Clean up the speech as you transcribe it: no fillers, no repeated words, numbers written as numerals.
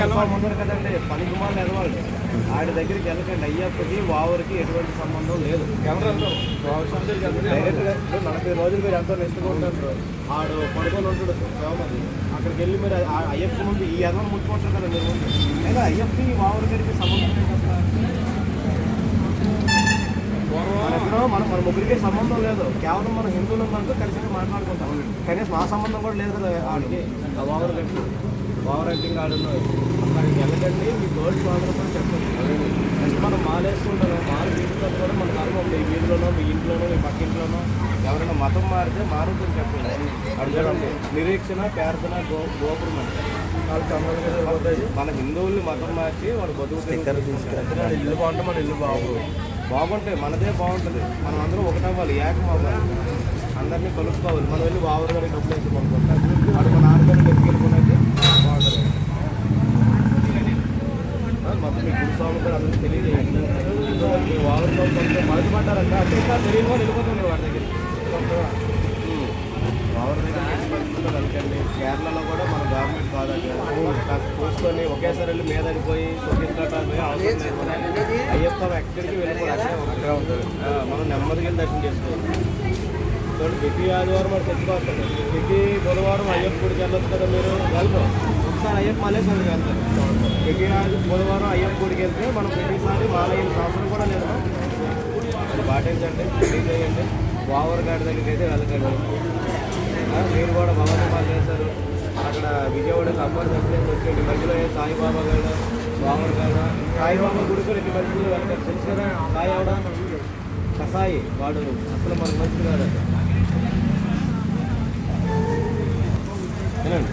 ఉన్నారు కదండి, పనికిమాలు ఎదవాలి ఆడి దగ్గరికి వెళ్ళకండి. అయ్యప్పకి వావురికి ఎటువంటి సంబంధం లేదు. డైరెక్ట్గా 40 రోజులు మీరు ఎంతో నిష్ఠగా ఉంటారు. ఆడు పడుకొని ఉంటాడు శివమది, అక్కడికి వెళ్ళి మీరు అయ్యప్ప ముందు ఈ ఎదవని ముట్టుకుంటారు కదా మీరు. అయినా అయ్యప్పకి వావురి గారికి సంబంధం లేదు అసలు. మన ముగ్గురికి సంబంధం లేదు. కేవలం మన హిందువులు మనతో కలిసి మాట్లాడుకుంటాం. కనీసం మా సంబంధం కూడా లేదు కదా ఆడికి. ఆ వావర్ గట్టి వావర్ రైటింగ్ ఆడున్నాం. అక్కడికి వెళ్ళకండి, మీ తోటి మాత్రం కూడా చెప్పండి. నెక్స్ట్ మనం మాలేసుకుంటాం. మాలు తీసుకుంటే కూడా మన ధర్మం మీ వీధిలోనో, మీ ఇంట్లోనో, మీ పక్కింట్లోనో ఎవరైనా మతం మారితే మారుతుంది చెప్పండి. అడు చూడండి, నిరీక్షణ ప్రార్థన గోపురం అంటే మన హిందువుల్ని మతం మార్చి వాడు బతుకుతారు. ఇల్లు బాగుంటే మన ఇల్లు బాగుంటాయి, మనదే బాగుంటుంది. మనం అందరం ఒకటవ్వాలి, ఏకం అవ్వాలి, అందరినీ కలుపుకోవాలి. మనం వెళ్ళి వావరు గారికి డబ్బులు వేసి కొనుక్కుంటాం. వాడు మన ఆడగారికి ఎత్తుకెళ్ళుకున్నది బాగుంటుంది. మొత్తం మీ గురుస్వామి కూడా అందరికీ తెలియజేయండి. మీ వావరులో కొంచెం మొదలుపడ్డారంట అంటే ఇంకా తెలియని వాళ్ళు వెళ్ళిపోతుంది వాడి దగ్గరికి. వావరు దగ్గర వెళ్ళకండి. కేరళలో కూడా మన గవర్నమెంట్ కాదండి, చూసుకొని ఒకేసారి వెళ్ళి మీద వెళ్ళిపోయి తొక్కించుకోవటానికి అవసరం లేదు. అయ్యప్ప ఎక్కడికి వెళ్ళిపోయి అక్కడే ఉంటుంది. మనం నెమ్మదిగా వెళ్ళి దర్శనం చేసుకోవాలి. చూడండి, ప్రతి ఆదివారం మనం తెచ్చుకోవాలి. ప్రతి బుధవారం అయ్యప్ప గుడికి వెళ్ళొచ్చు కదా మీరు. వెళ్తాం ఒకసారి అయ్యప్ప మాలేశ్వరికి వెళ్తారు. ప్రతి బుధవారం అయ్యప్ప గుడికి వెళ్తే మనం ప్రతిసారి మాలయ్యని సంవత్సరం కూడా లేదు. అది పాటించండి, తెలియజేయండి. వావర్ గాడి దగ్గరికి అయితే వెళ్ళకండి. మీరు కూడా భవానీ పాలు చేశారు అక్కడ విజయవాడకి అమ్మాయి దగ్గరికి వచ్చేయండి. మధ్యలో సాయిబాబా గారు వావర్ గారు సాయిబాబా గుడి కూడా ఇంటి మధ్యలో వెళ్తారు. తెలుసు కదా సాయి ఆవిడ కసాయి, వాడు అసలు మనకు మంచి కాదు. వినండి.